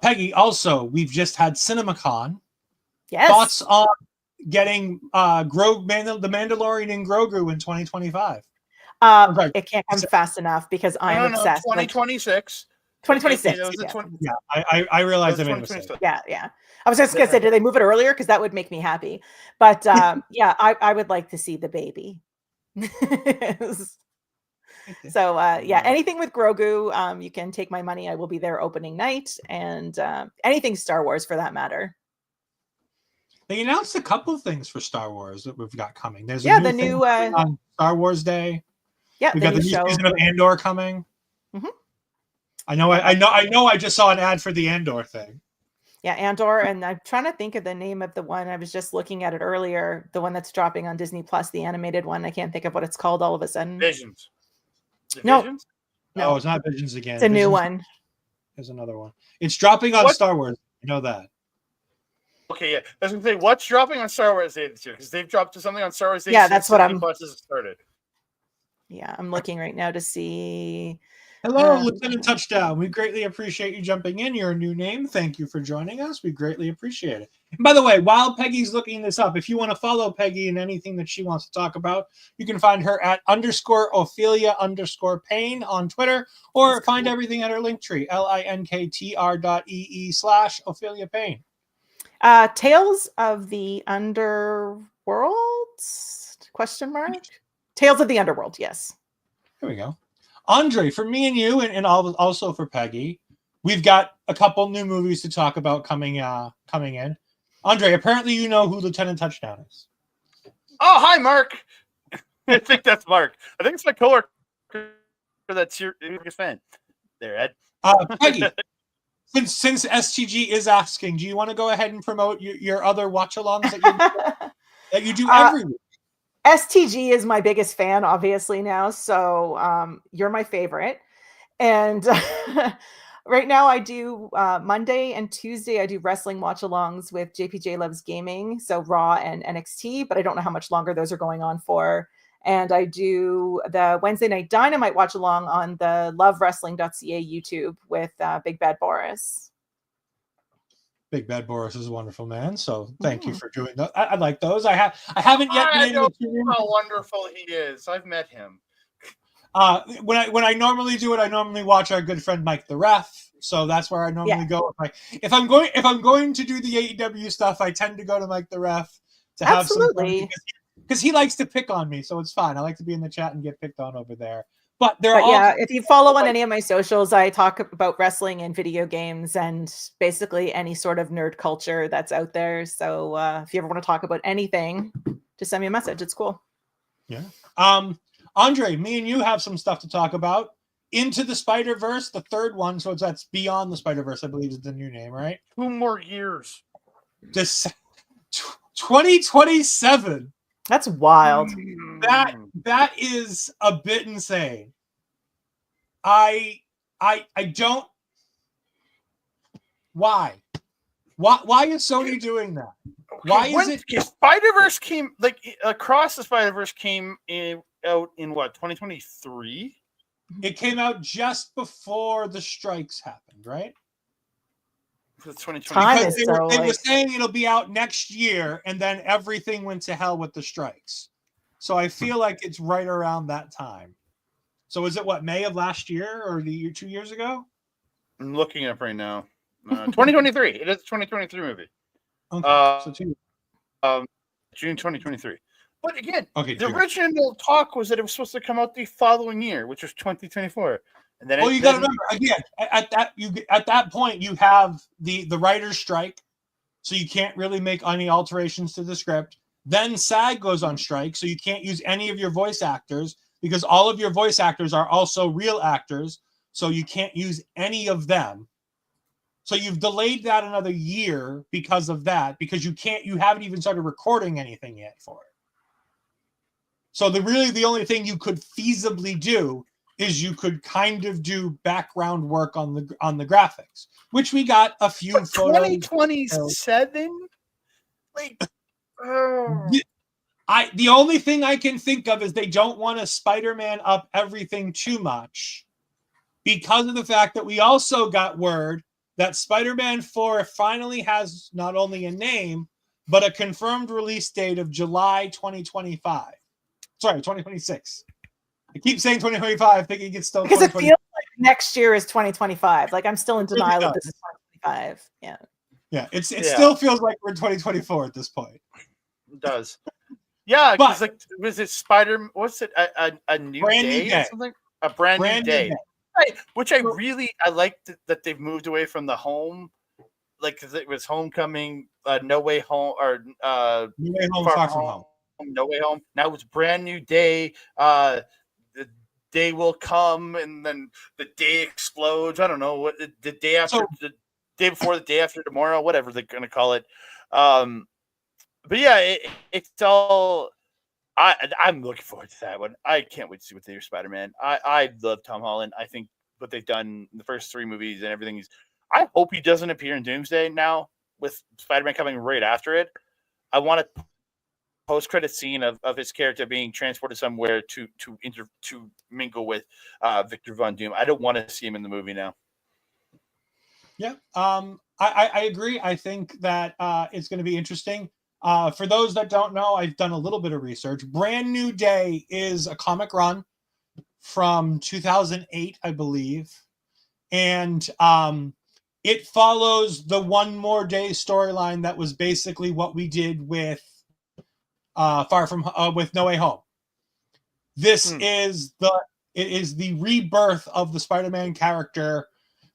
Peggy, also, we've just had CinemaCon. Yes. Thoughts on getting the Mandalorian and Grogu in 2025? Okay. It can't come fast enough because I'm No, obsessed. 2026. 2026. That was the Yeah. 20 Yeah, I realized I that made a was mistake. 2026. Yeah. I was just gonna say, did they move it earlier? Because that would make me happy. But yeah, I would like to see the baby. So yeah, anything with Grogu, you can take my money. I will be there opening night, and anything Star Wars for that matter. They announced a couple of things for Star Wars that we've got coming. There's a Yeah, new the thing new coming on Star Wars Day. yeah, We the got the new new show. season of Andor coming. Mhm. I know. I just saw an ad for the Andor thing. Yeah, Andor, and I'm trying to think of the name of the one. I was just looking at it earlier. The one that's dropping on Disney Plus, the animated one. I can't think of what it's called all of a sudden. Visions. No. Visions? No, it's not Visions again. It's a new Visions one. There's another one. It's dropping on What? Star Wars. You know that. Okay, yeah. I was gonna say, what's dropping on Star Wars Day this year? Because they've dropped something on Star Wars Day. Yeah, since that's what Disney I'm- Plus has started. Yeah, I'm looking right now to see. Hello, Lieutenant Touchdown. We greatly appreciate you jumping in. You're a new name. Thank you for joining us. We greatly appreciate it. And by the way, while Peggy's looking this up, if you want to follow Peggy in anything that she wants to talk about, you can find her at _Ophelia_Payne on Twitter, or find everything at her link tree, linktr.ee/Ophelia Payne. Tales of the Underworld? Question mark? Tales of the Underworld, yes. Here we go. Andre, for me and you, and also for Peggy, we've got a couple new movies to talk about coming in. Andre, apparently you know who Lieutenant Touchdown is. Oh, hi, Mark. I think that's Mark. I think it's my coworker. That's your biggest fan. There, Ed. Peggy, since STG is asking, do you want to go ahead and promote your other watch-alongs that you do every week? STG is my biggest fan, obviously, now. So you're my favorite. And right now I do Monday and Tuesday, I do wrestling watch-alongs with JPJ Loves Gaming. So Raw and NXT, but I don't know how much longer those are going on for. And I do the Wednesday Night Dynamite watch-along on the lovewrestling.ca YouTube with Big Bad Boris. Big Bad Boris is a wonderful man, so thank you for doing that. I like those. I haven't yet been able to tune in. How wonderful he is. I've met him. When I normally do it, I normally watch our good friend Mike the Ref. So that's where I normally go. If I'm going to do the AEW stuff, I tend to go to Mike the Ref to have some fun because he likes to pick on me, so it's fine. I like to be in the chat and get picked on over there. But yeah, if you follow on any of my socials, I talk about wrestling and video games and basically any sort of nerd culture that's out there. So if you ever want to talk about anything, just send me a message. It's cool. Yeah. Andre, me and you have some stuff to talk about. Into the Spider-Verse, the third one. So that's Beyond the Spider-Verse, I believe is the new name, right? 2 more years. 2027. That's wild. That is a bit insane. I don't. Why is Sony doing that? Why is it? Spider-Verse came Across the Spider-Verse came out in what, 2023? It came out just before the strikes happened, right? It's 2020. Time because they were saying it'll be out next year, and then everything went to hell with the strikes. So I feel like it's right around that time. So is it what, May of last year or the year 2 years ago? I'm looking up right now. 2023. It is a 2023 movie. Okay, so June 2023. But again, okay, the original talk was that it was supposed to come out the following year, which was 2024. And then you got to remember again at that point you have the writer's strike, so you can't really make any alterations to the script. Then SAG goes on strike, so you can't use any of your voice actors because all of your voice actors are also real actors, so you can't use any of them. So you've delayed that another year because of that, because you haven't even started recording anything yet for it. So the only thing you could feasibly do is you could kind of do background work on the graphics, which we got a few photos. 2027? The only thing I can think of is they don't want to Spider-Man up everything too much because of the fact that we also got word that Spider-Man 4 finally has not only a name, but a confirmed release date of July 2025. Sorry, 2026. I keep saying 2025, thinking it's still because it 2020. feels like next year is 2025. Like I'm still in It really denial that does. this is 2025. Yeah. Yeah, it still feels like we're in 2024 at this point. It does. Yeah, But- because like, was it Spider? What's it? A new Brand new day day. or something? A brand new day. Right, which I liked that they've moved away from the home, like because it was Homecoming, No Way Home, or No Way Home, Far From Home. No Way Home. Now it's brand new day. The day will come, and then the day explodes. I don't know what the day after, the day before, the day after tomorrow, whatever they're gonna call it. But yeah, it's all. I'm looking forward to that one. I can't wait to see what they do Spider-Man. I love Tom Holland. I think what they've done in the first 3 movies and everything is. I hope he doesn't appear in Doomsday now with Spider-Man coming right after it. I want a post-credit scene of his character being transported somewhere to mingle with Victor Von Doom. I don't want to see him in the movie now. Yeah, I agree. I think that it's going to be interesting. For those that don't know, I've done a little bit of research. Brand New Day is a comic run from 2008, I believe. And it follows the One More Day storyline that was basically what we did with with No Way Home. This is the rebirth of the Spider-Man character,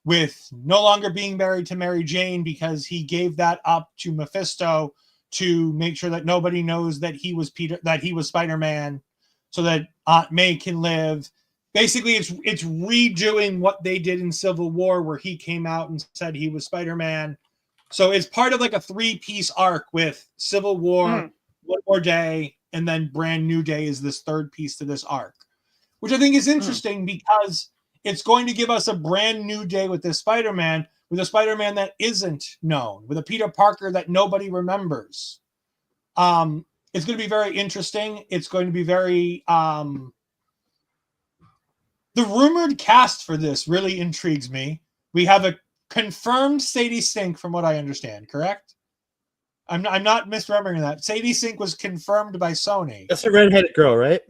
with no longer being married to Mary Jane because he gave that up to Mephisto to make sure that nobody knows that he was Spider-Man, so that Aunt May can live. Basically, it's redoing what they did in Civil War, where he came out and said he was Spider-Man. So it's part of like a 3-piece arc with Civil War, One More Day, and then Brand New Day is this 3rd piece to this arc, which I think is interesting because it's going to give us a brand new day with this Spider-Man, with a Spider-Man that isn't known, with a Peter Parker that nobody remembers. It's going to be very interesting. It's going to be very... the rumored cast for this really intrigues me. We have a confirmed Sadie Sink, from what I understand, correct? I'm not misremembering that. Sadie Sink was confirmed by Sony. That's the redheaded girl, right?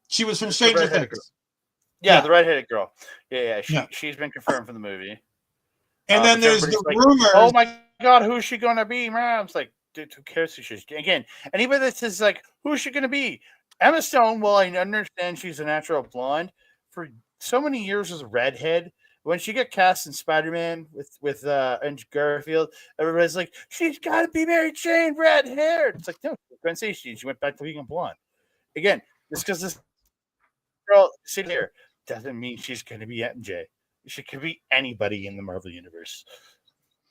She was from Stranger Things. Girl. Yeah, the redheaded girl. Yeah. She's been confirmed for the movie. And then there's the like, rumors. Oh my God, who's she gonna be? Man, it's like, dude, who cares who she's? Again, anybody that says like, who's she gonna be? Emma Stone. Well, I understand she's a natural blonde. For so many years as a redhead, when she got cast in Spider-Man with Andrew Garfield, everybody's like, she's got to be Mary Jane, red hair. It's like, no, couldn't say she went back to being blonde. Again, just because this girl sit here doesn't mean she's going to be MJ. She could be anybody in the Marvel universe.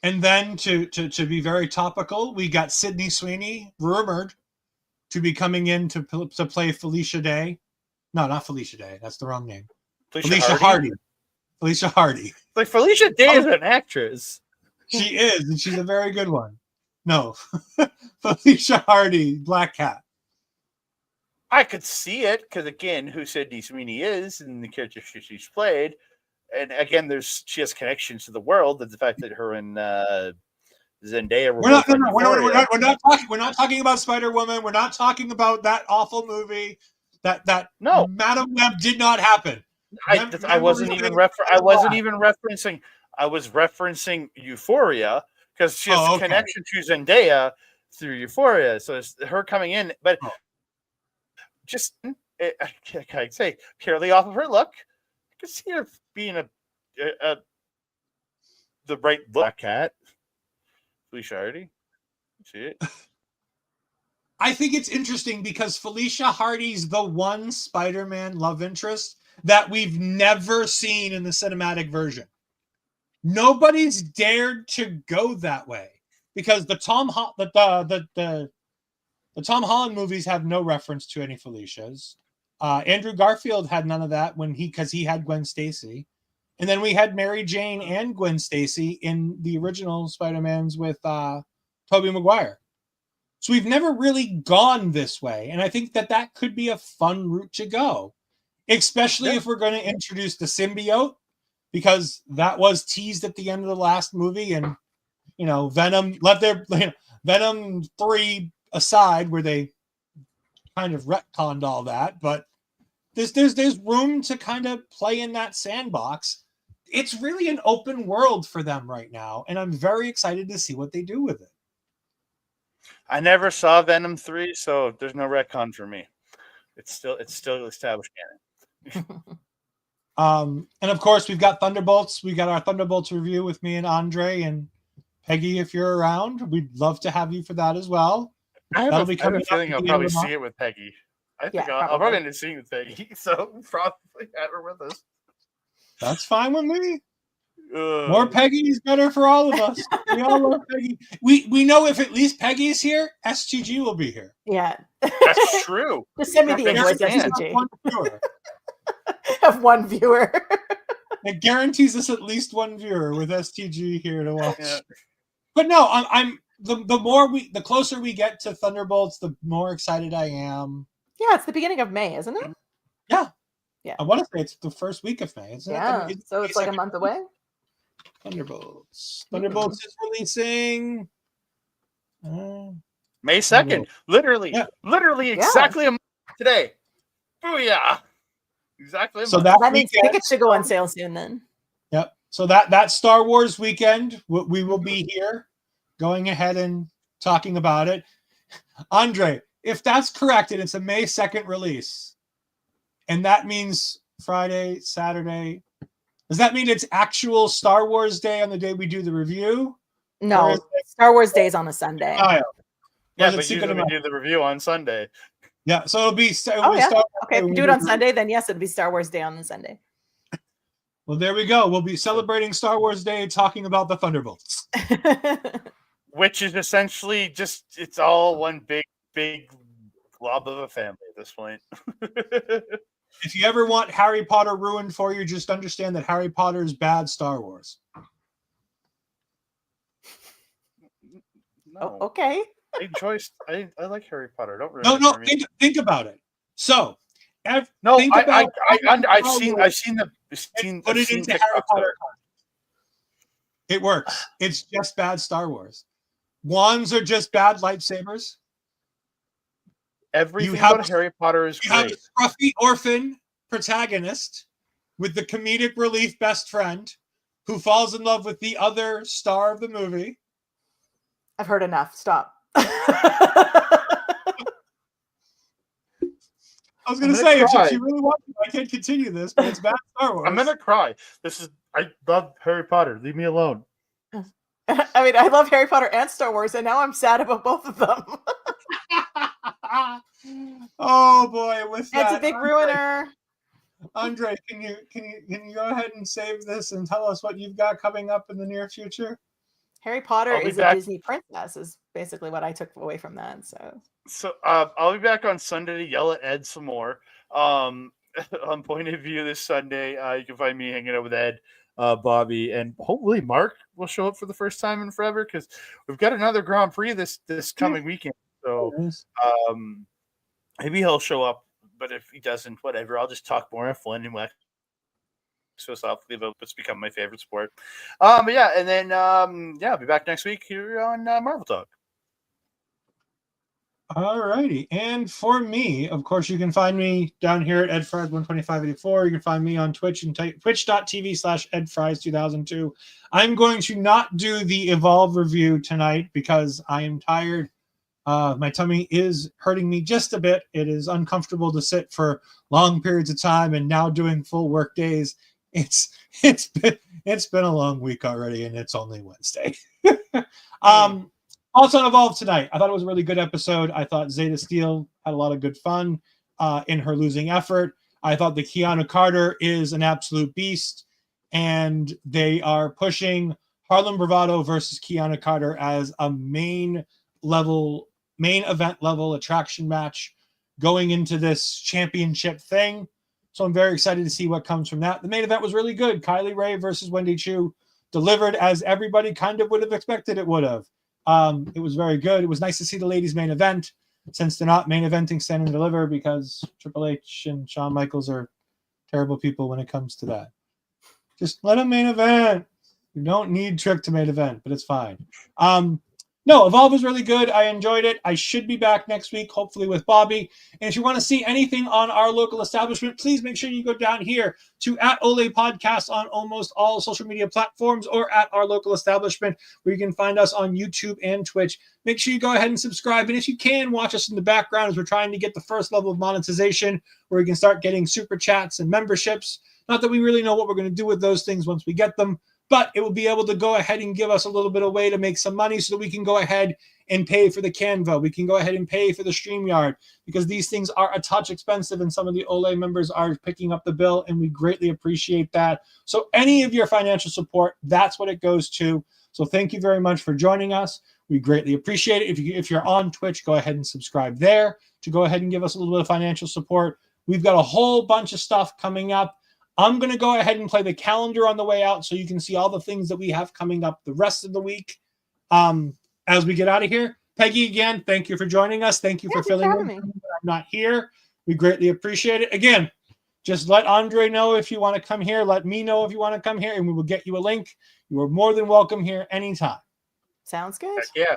And then to be very topical, we got Sydney Sweeney rumored to be coming in to play Felicia Day. No, not Felicia Day. That's the wrong name. Felicia Hardy. Felicia Hardy. Like Felicia Day is an actress. She is, and she's a very good one. No, Felicia Hardy, Black Cat. I could see it because again, who Sydney Sweeney is and the character she's played, and again, she has connections to the world. And the fact that her and Zendaya were we're not talking about Spider-Woman. We're not talking about that awful movie. That Madam Web did not happen. I wasn't even referencing. I was referencing Euphoria because she has a connection to Zendaya through Euphoria. So it's her coming in, but just I say purely off of her look, I could see her being the right Black Cat. Felicia Hardy, see it. I think it's interesting because Felicia Hardy's the one Spider-Man love interest that we've never seen in the cinematic version. Nobody's dared to go that way because the Tom Holland movies have no reference to any Felicias. Andrew Garfield had none of that because he had Gwen Stacy, and then we had Mary Jane and Gwen Stacy in the original Spider-Mans with Tobey Maguire. So we've never really gone this way, and I think that could be a fun route to go, especially if we're going to introduce the symbiote, because that was teased at the end of the last movie, and Venom Venom 3 aside, where they kind of retconned all that, but there's room to kind of play in that sandbox. It's really an open world for them right now, and I'm very excited to see what they do with it. I never saw Venom 3, so there's no retcon for me. It's still established canon. And of course, we've got Thunderbolts. We got our Thunderbolts review with me and Andre and Peggy. If you're around, we'd love to have you for that as well. I have That'll a feeling I'll probably see it with Peggy. I think I'll probably end up seeing it with Peggy, so probably have her with us. That's fine with me. More Peggy is better for all of us. We all love Peggy. We know if at least Peggy is here, STG will be here. Yeah, that's true. Just send me the invoice, STG. Have one viewer. It guarantees us at least one viewer with STG here to watch. Yeah. But no, I'm the closer we get to Thunderbolts, the more excited I am. Yeah, it's the beginning of May, isn't it? Yeah. Yeah. I want to say it's the first week of May. Yeah. So it's like a month away. Thunderbolts. Thunderbolts is releasing May 2nd. Literally exactly a month today. Booyah. Exactly. So that means tickets should go on sale soon then. Yep. So that Star Wars weekend, we will be here going ahead and talking about it. Andre, if that's correct and it's a May 2nd release, and that means Friday, Saturday, does that mean it's actual Star Wars Day on the day we do the review? No, Star Wars Day is on a Sunday. Yeah, but usually we do the review on Sunday. Yeah, so it'll be Star okay, if we do it on review. Sunday, then yes, it'll be Star Wars Day on the Sunday. Well, there we go. We'll be celebrating Star Wars Day, talking about the Thunderbolts. Which is essentially just, it's all one big glob of a family at this point. If you ever want Harry Potter ruined for you, just understand that Harry Potter is bad Star Wars. No. Oh, okay. I like Harry Potter. Don't ruin No. it for me. Think about it. So, I've seen put it into Harry Potter. It works. It's just bad Star Wars. Wands are just bad lightsabers. Everything about Harry Potter is great. You have a scruffy orphan protagonist with the comedic relief best friend who falls in love with the other star of the movie. I've heard enough. Stop. I was going to say, if you really want to, I can't continue this, but it's bad Star Wars. I'm going to cry. I love Harry Potter. Leave me alone. I mean, I love Harry Potter and Star Wars, and now I'm sad about both of them. Oh boy, with that, it's a big ruiner. Andre, can you go ahead and save this and tell us what you've got coming up in the near future? Harry Potter is a Disney princess, is basically what I took away from that. So I'll be back on Sunday to yell at Ed some more. On Point of View this Sunday, you can find me hanging out with Ed, Bobby, and hopefully Mark will show up for the first time in forever, because we've got another Grand Prix this coming weekend. So maybe he'll show up, but if he doesn't, whatever. I'll just talk more F1 and wax so softly about what's become my favorite sport. But yeah, and then I'll be back next week here on Marvel Talk. All righty. And for me, of course, you can find me down here at EdFries12584. You can find me on Twitch and twitch.tv/EdFries2002. I'm going to not do the Evolve review tonight because I am tired. My tummy is hurting me just a bit. It is uncomfortable to sit for long periods of time, and now doing full work days. It's been a long week already, and it's only Wednesday. Also on Evolve tonight, I thought it was a really good episode. I thought Zeta Steele had a lot of good fun in her losing effort. I thought that Keanu Carter is an absolute beast, and they are pushing Harlem Bravado versus Keanu Carter as a main event level attraction match going into this championship thing. So I'm very excited to see what comes from that. The main event was really good. Kylie Ray versus Wendy Chu delivered as everybody kind of would have expected it would have. It was very good. It was nice to see the ladies main event, since they're not main eventing Stand and Deliver, because Triple H and Shawn Michaels are terrible people when it comes to that. Just let them main event. You don't need Trick to main event, but it's fine. No, Evolve was really good. I enjoyed it. I should be back next week, hopefully with Bobby. And if you want to see anything on our local establishment, please make sure you go down here to @Ol'Ed Podcast on almost all social media platforms, or at our local establishment, where you can find us on YouTube and Twitch. Make sure you go ahead and subscribe. And if you can, watch us in the background as we're trying to get the first level of monetization, where you can start getting super chats and memberships. Not that we really know what we're going to do with those things once we get them, but it will be able to go ahead and give us a little bit of way to make some money so that we can go ahead and pay for the Canva. We can go ahead and pay for the StreamYard, because these things are a touch expensive and some of the Ol'Ed members are picking up the bill, and we greatly appreciate that. So any of your financial support, that's what it goes to. So thank you very much for joining us. We greatly appreciate it. If you're on Twitch, go ahead and subscribe there to go ahead and give us a little bit of financial support. We've got a whole bunch of stuff coming up. I'm going to go ahead and play the calendar on the way out so you can see all the things that we have coming up the rest of the week as we get out of here. Peggy, again, thank you for joining us. Thank you for filling in when I'm not here. We greatly appreciate it. Again, just let Andre know if you want to come here. Let me know if you want to come here, and we will get you a link. You are more than welcome here anytime. Sounds good. Heck yeah.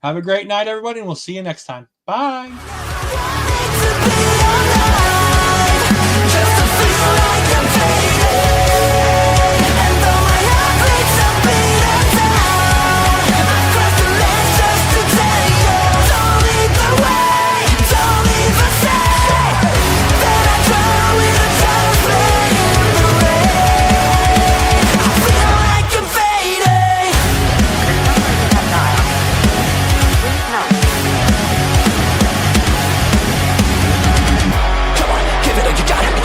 Have a great night, everybody, and we'll see you next time. Bye.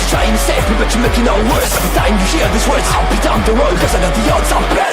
Trying to save me, but you're making it worse. Every time you hear these words, I'll be down the road, cause I got the odds, I'm better.